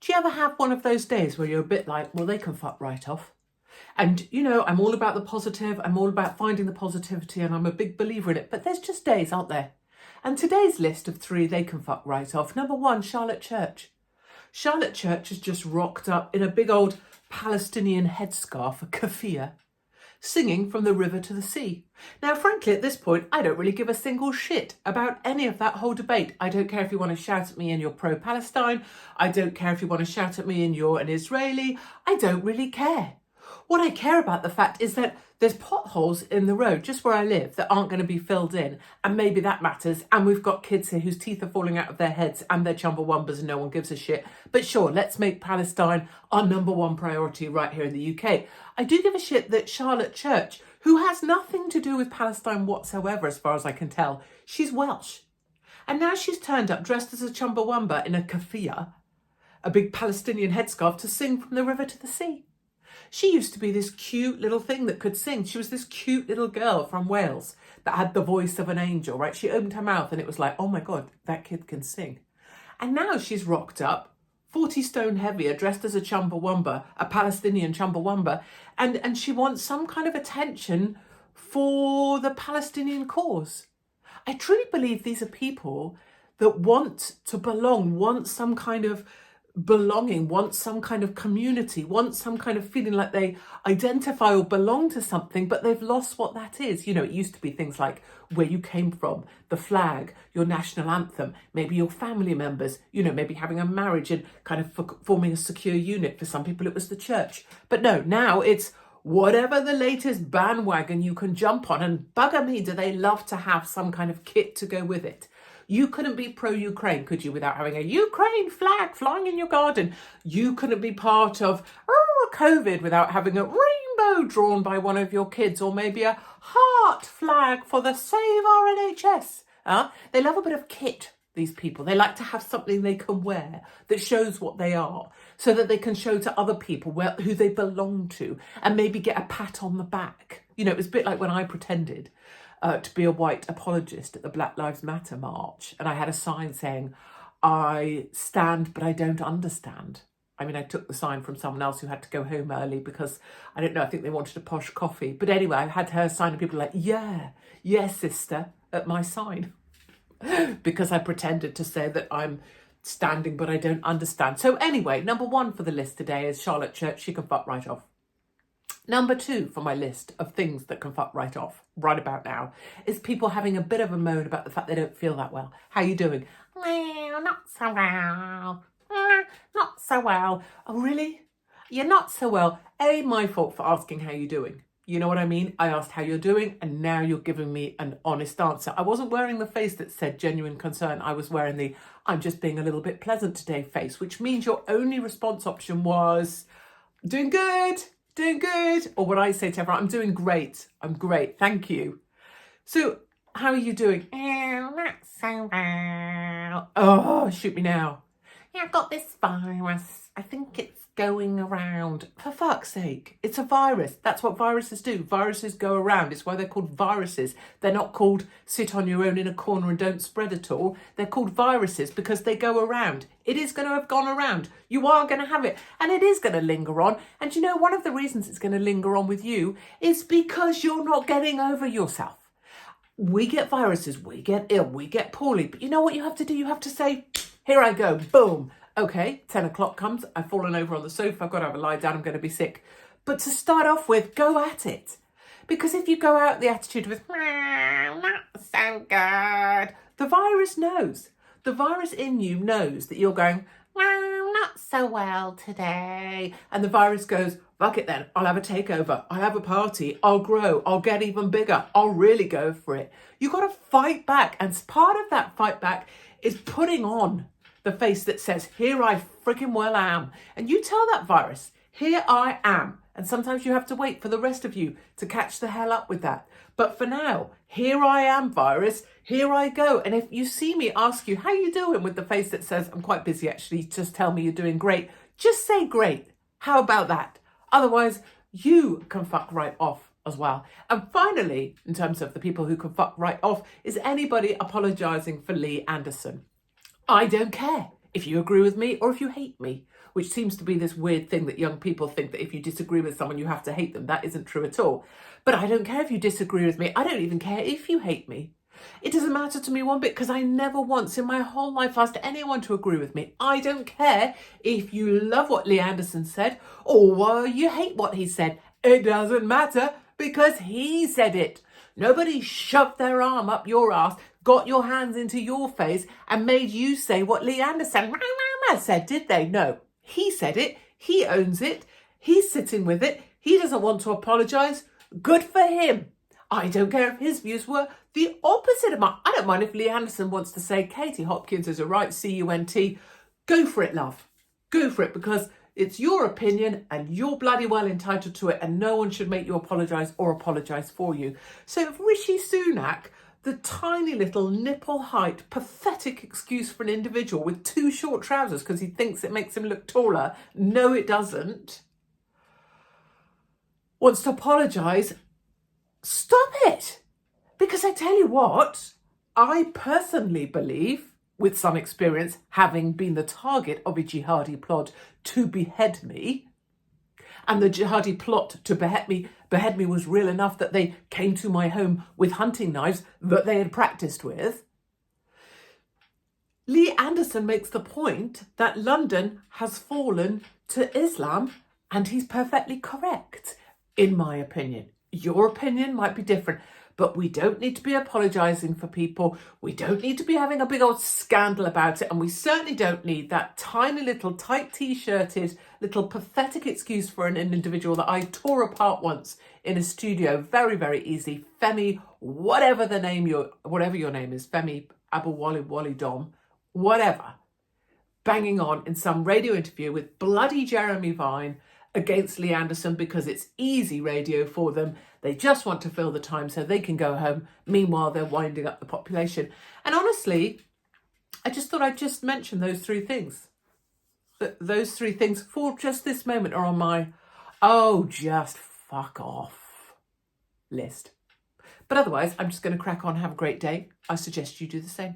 Do you ever have one of those days where you're a bit like, well, they can fuck right off? And, I'm all about the positive. I'm all about finding the positivity and I'm a big believer in it. But there's just days, aren't there? And today's list of 3 they can fuck right off. Number 1, Charlotte Church. Charlotte Church has just rocked up in a big old Palestinian headscarf, a keffiyeh, singing From the River to the Sea. Now, frankly, at this point, I don't really give a single shit about any of that whole debate. I don't care if you want to shout at me and you're pro-Palestine. I don't care if you want to shout at me and you're an Israeli. I don't really care. What I care about the fact is that there's potholes in the road just where I live that aren't going to be filled in, and maybe that matters. And we've got kids here whose teeth are falling out of their heads and their chumbawambas and no one gives a shit. But sure, let's make Palestine our number 1 priority right here in the UK. I do give a shit that Charlotte Church, who has nothing to do with Palestine whatsoever as far as I can tell, she's Welsh. And now she's turned up dressed as a chumbawamba in a keffiyeh, a big Palestinian headscarf, to sing From the River to the Sea. She used to be this cute little thing that could sing. She was this cute little girl from Wales that had the voice of an angel, right? She opened her mouth and it was like, oh my God, that kid can sing. And now she's rocked up, 40 stone heavier, dressed as a chumbawamba, a Palestinian chumbawamba, and she wants some kind of attention for the Palestinian cause. I truly believe these are people that want to belong, want some kind of belonging, want some kind of community, want some kind of feeling like they identify or belong to something, but they've lost what that is. It used to be things like where you came from, the flag, your national anthem, maybe your family members, maybe having a marriage and kind of forming a secure unit. For some people, it was the church. But no, now it's whatever the latest bandwagon you can jump on, and bugger me, do they love to have some kind of kit to go with it. You couldn't be pro-Ukraine, could you, without having a Ukraine flag flying in your garden? You couldn't be part of COVID without having a rainbow drawn by one of your kids, or maybe a heart flag for the Save Our NHS. They love a bit of kit, these people. They like to have something they can wear that shows what they are, so that they can show to other people who they belong to and maybe get a pat on the back. It was a bit like when I pretended to be a white apologist at the Black Lives Matter march. And I had a sign saying, I stand, but I don't understand. I mean, I took the sign from someone else who had to go home early because, I don't know, I think they wanted a posh coffee. But anyway, I had her sign and people were like, yes, sister, at my sign. Because I pretended to say that I'm standing, but I don't understand. So anyway, number 1 for the list today is Charlotte Church. She can fuck right off. Number 2 for my list of things that can fuck right off right about now is people having a bit of a moan about the fact they don't feel that well. How are you doing? Well, not so well. Not so well. Oh, really? You're not so well. My fault for asking how you're doing. You know what I mean? I asked how you're doing and now you're giving me an honest answer. I wasn't wearing the face that said genuine concern. I was wearing the I'm just being a little bit pleasant today face, which means your only response option was doing good. Doing good. Or what I say to everyone, I'm doing great. I'm great. Thank you. So how are you doing? Not so well. Oh, shoot me now. Yeah, I've got this virus. I think it's going around. For fuck's sake, it's a virus. That's what viruses do. Viruses go around. It's why they're called viruses. They're not called sit on your own in a corner and don't spread at all. They're called viruses because they go around. It is going to have gone around. You are going to have it. And it is going to linger on. And one of the reasons it's going to linger on with you is because you're not getting over yourself. We get viruses. We get ill. We get poorly. But you know what you have to do? You have to say, here I go. Boom. Okay, 10 o'clock comes, I've fallen over on the sofa, I've got to have a lie down, I'm going to be sick. But to start off with, go at it. Because if you go out the attitude with, not so good, the virus knows. The virus in you knows that you're going, not so well today. And the virus goes, fuck it then, I'll have a takeover, I'll have a party, I'll grow, I'll get even bigger, I'll really go for it. You've got to fight back. And part of that fight back is putting on the face that says, here I freaking well am. And you tell that virus, here I am. And sometimes you have to wait for the rest of you to catch the hell up with that. But for now, here I am, virus, here I go. And if you see me ask you, how you doing, with the face that says, I'm quite busy actually, just tell me you're doing great. Just say great. How about that? Otherwise, you can fuck right off as well. And finally, in terms of the people who can fuck right off, is anybody apologising for Lee Anderson. I don't care if you agree with me or if you hate me. which seems to be this weird thing that young people think that if you disagree with someone, you have to hate them. That isn't true at all. But I don't care if you disagree with me. I don't even care if you hate me. It doesn't matter to me one bit, because I never once in my whole life asked anyone to agree with me. I don't care if you love what Lee Anderson said or you hate what he said. It doesn't matter, because he said it. Nobody shoved their arm up your ass, got your hands into your face and made you say what Lee Anderson said, did they? No, he said it. He owns it. He's sitting with it. He doesn't want to apologise. Good for him. I don't care if his views were the opposite of mine. I don't mind if Lee Anderson wants to say Katie Hopkins is a right C-U-N-T. Go for it, love. Go for it, because it's your opinion and you're bloody well entitled to it, and no one should make you apologise or apologise for you. So if Rishi Sunak, the tiny little nipple height, pathetic excuse for an individual with too short trousers because he thinks it makes him look taller, no it doesn't, wants to apologise, stop it. Because I tell you what, I personally believe, with some experience, having been the target of a jihadi plot to behead me, and the jihadi plot to behead me was real enough that they came to my home with hunting knives that they had practiced with. Lee Anderson makes the point that London has fallen to Islam, and he's perfectly correct, in my opinion. Your opinion might be different, but we don't need to be apologising for people. We don't need to be having a big old scandal about it. And we certainly don't need that tiny little tight t-shirted little pathetic excuse for an individual that I tore apart once in a studio. Very, very easy. Femi, whatever your name is, Femi Abu Wali Dom, whatever, banging on in some radio interview with bloody Jeremy Vine against Lee Anderson because it's easy radio for them. They just want to fill the time so they can go home. Meanwhile, they're winding up the population. And honestly, I just thought I'd just mention those three things. Those three things for just this moment are on my, oh, just fuck off list. But otherwise, I'm just going to crack on. Have a great day. I suggest you do the same.